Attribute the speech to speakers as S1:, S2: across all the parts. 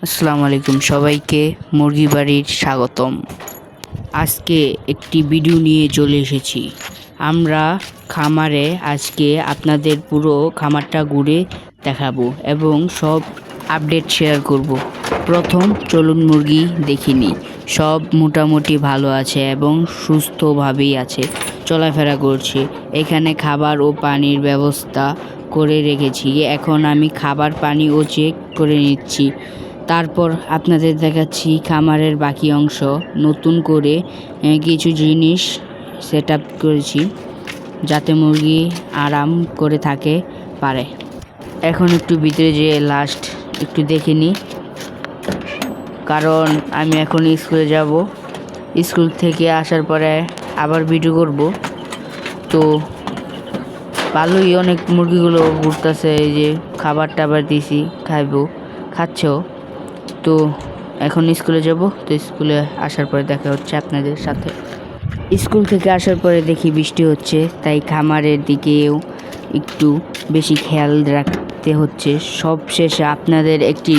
S1: আসসালামু আলাইকুম সবাইকে মুরগি বাড়ির স্বাগতম। আজকে একটি ভিডিও নিয়ে চলে এসেছি। আমরা খামারে আজকে আপনাদের পুরো খামারটা ঘুরে দেখাবো এবং সব আপডেট শেয়ার করব। প্রথম চলুন মুরগি দেখিনি। সব মোটামুটি ভালো আছে এবং সুস্থভাবেই আছে, চলাফেরা করছে। এখানে খাবার ও পানির ব্যবস্থা করে রেখেছি। এখন আমি খাবার পানি ও চেক করে নিচ্ছি। তারপর আপনাদের দেখাচ্ছি খামারের বাকি অংশ। নতুন করে কিছু জিনিস সেট আপ করেছি যাতে মুরগি আরাম করে থাকে পারে। এখন একটু ভিতরে যেয়ে লাস্ট একটু দেখে নিই, কারণ আমি এখন স্কুলে যাব। স্কুল থেকে আসার পরে আবার ভিডিও করব। তো ভালোই অনেক মুরগিগুলো ঘুরতেছে, এই যে খাবার টাবার দিছি, খাচ্ছেও। তো এখন স্কুলে যাব। তো স্কুলে আসার পরে দেখা হচ্ছে আপনাদের সাথে। স্কুল থেকে আসার পরে দেখি বৃষ্টি হচ্ছে, তাই খামারের দিকেও একটু বেশি খেয়াল রাখতে হচ্ছে। সব শেষে আপনাদের একটি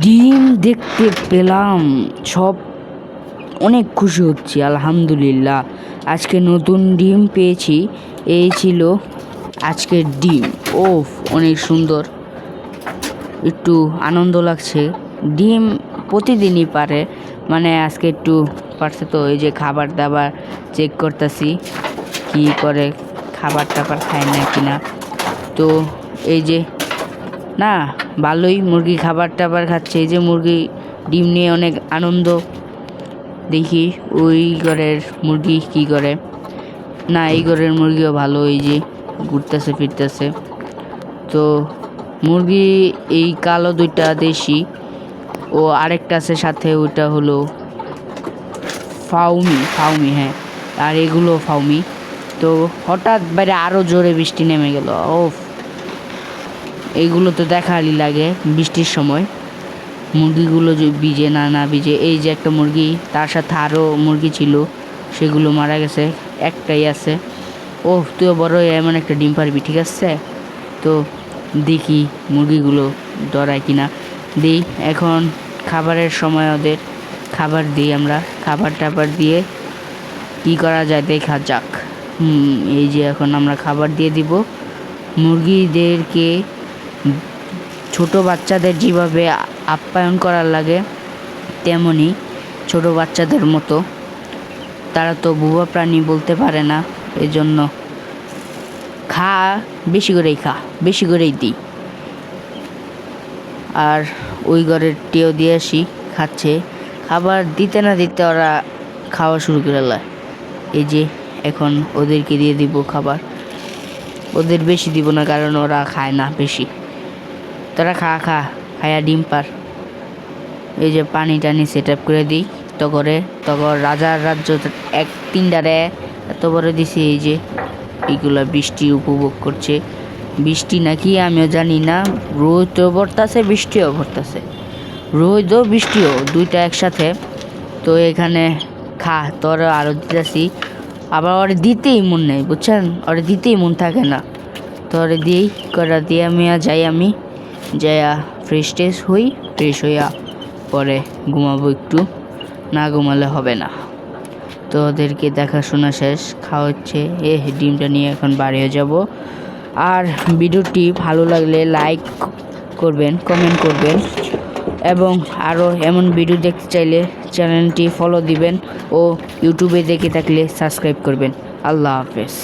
S1: ডিম দেখতে পেলাম। সব অনেক খুশি হচ্ছি, আলহামদুলিল্লাহ। আজকে নতুন ডিম পেয়েছি। এই ছিল আজকের ডিম। ওফ, অনেক সুন্দর, একটু আনন্দ লাগছে। ডিম প্রতিদিনই পারে, মানে আজকে একটু পারছে। তো এই যে খাবার দাবার চেক করতেছি, কি করে খাবার টাবার খায় না কিনা। তো এই যে না, ভালোই মুরগি খাবার টাবার খাচ্ছে। এই যে মুরগি ডিম নিয়ে অনেক আনন্দ। দেখি ওই ঘরের মুরগি কি করে। না, এই ঘরের মুরগিও ভালো, এই যে ঘুরতেছে ফিরতেছে। তো মুরগি এই কালো দুইটা দেশি ও আরেকটা আছে সাথে, ওইটা হলো ফাউমি হ্যাঁ, আর এগুলো ফাউমি। তো হঠাৎ বাইরে আরও জোরে বৃষ্টি নেমে গেল। ওফ, এইগুলো তো দেখারই লাগে বৃষ্টির সময়। মুরগিগুলো যে ভিজে না ভিজে। এই যে একটা মুরগি, তার সাথে আরও মুরগি ছিল, সেগুলো মারা গেছে, একটাই আছে। ওহ, তুইও বড় এমন একটা ডিম পারবি, ঠিক আছে। তো দেখি মুরগিগুলো ডরায় কিনা। দিই এখন খাবারের সময়, ওদের খাবার দিই আমরা। খাবার টাবার দিয়ে কি করা যায় দেখা যাক। এই যে এখন আমরা খাবার দিয়ে দিব মুরগিদেরকে। ছোট বাচ্চাদের যেভাবে আপ্যায়ন করার লাগে, তেমনি ছোট বাচ্চাদের মতো। তারা তো বুবা প্রাণী বলতে পারে না, এজন্য বেশি করেই দিই। আর ওই ঘরের টেও দিয়ে আসি, খাচ্ছে। খাবার দিতে না দিতে ওরা খাওয়া শুরু করে দেয়। এই যে এখন ওদেরকে দিয়ে দিব খাবার। ওদের বেশি দিব না, কারণ ওরা খায় না বেশি। তোরা খায়া ডিম পার। এই যে পানি টানি সেট আপ করে দিই। তখন রাজার রাজ্য 3টারে এত বড় দিছি। এই যে এইগুলা বৃষ্টি উপভোগ করছে। বৃষ্টি নাকি আমিও জানি না। রোদও ভরতাছে, বৃষ্টিও ভরতাছে। রোদও বৃষ্টিও দুইটা একসাথে। তো এখানে তোরা আরও দিতেছি। আবার ওরে দিতেই মন নেই, বুঝছেন, ওরে দিতেই মন থাকে না। তো ওরে দিয়েই করা দিয়ে আমি যাইয়া ফ্রেশ হইয়া পরে ঘুমাবো একটু। না ঘুমালে হবে না। তো ওদেরকে দেখাশোনা শেষ, খাওয়াচ্ছে। ডিমটা নিয়ে এখন বাড়ি হয়ে যাব। আর ভিডিওটি ভালো লাগলে লাইক করবেন, কমেন্ট করবেন, এবং আরও এমন ভিডিও দেখতে চাইলে চ্যানেলটি ফলো দিবেন ও ইউটিউবে দেখে থাকলে সাবস্ক্রাইব করবেন। আল্লাহ হাফেজ।